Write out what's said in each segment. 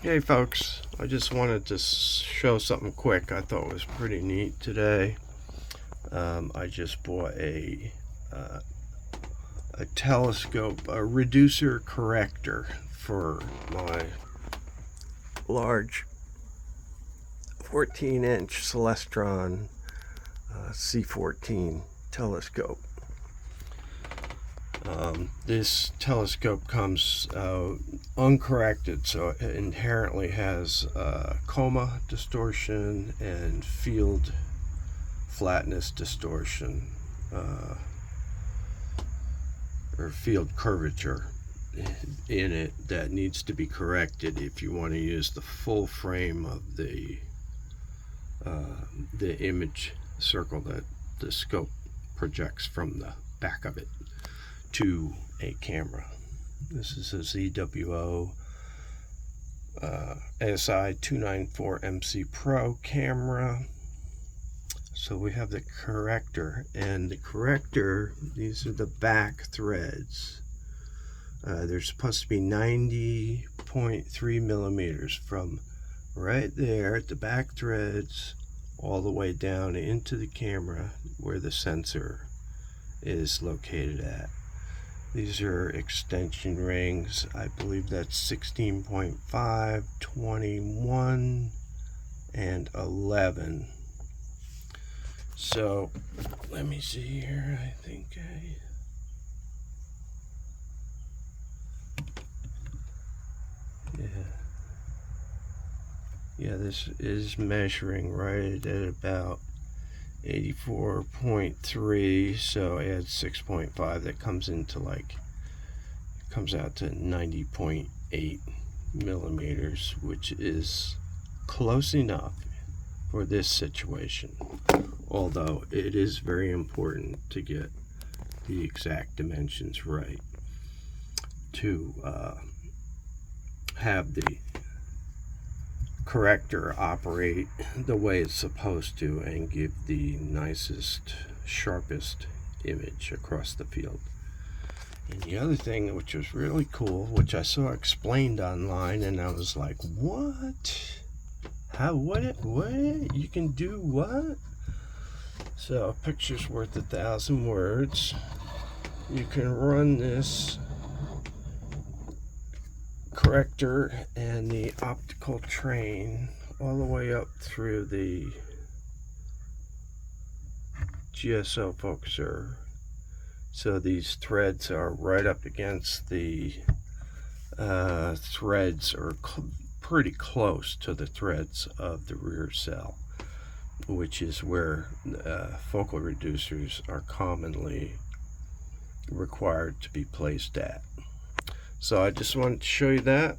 Hey folks, I just wanted to show something quick I thought was pretty neat today. I just bought a telescope, a reducer corrector for my large 14-inch Celestron C14 telescope. This telescope comes uncorrected, so it inherently has coma distortion and field flatness distortion, or field curvature in it that needs to be corrected if you want to use the full frame of the image circle that the scope projects from the back of it to a camera. This is a ZWO ASI 294MC Pro camera. So we have the corrector, and the corrector, these are the back threads. They're supposed to be 90.3 millimeters from right there at the back threads all the way down into the camera where the sensor is located at. These are extension rings. I believe that's 16.5, 21, and 11. So let me see here. I think yeah, this is measuring right at about 84.3, so add 6.5, that comes into comes out to 90.8 millimeters, which is close enough for this situation, although it is very important to get the exact dimensions right to have the corrector operate the way it's supposed to and give the nicest, sharpest image across the field. And the other thing which was really cool, which I saw explained online, and I was like, what? How? What? You can do what? So a picture's worth 1,000 words. You can run this corrector and the optical train all the way up through the GSO focuser, so these threads are right up against the threads, or pretty close to the threads of the rear cell, which is where focal reducers are commonly required to be placed at. So I just wanted to show you that,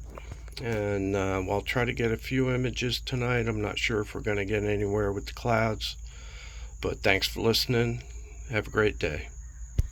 and I'll try to get a few images tonight. I'm not sure if we're going to get anywhere with the clouds, but thanks for listening. Have a great day.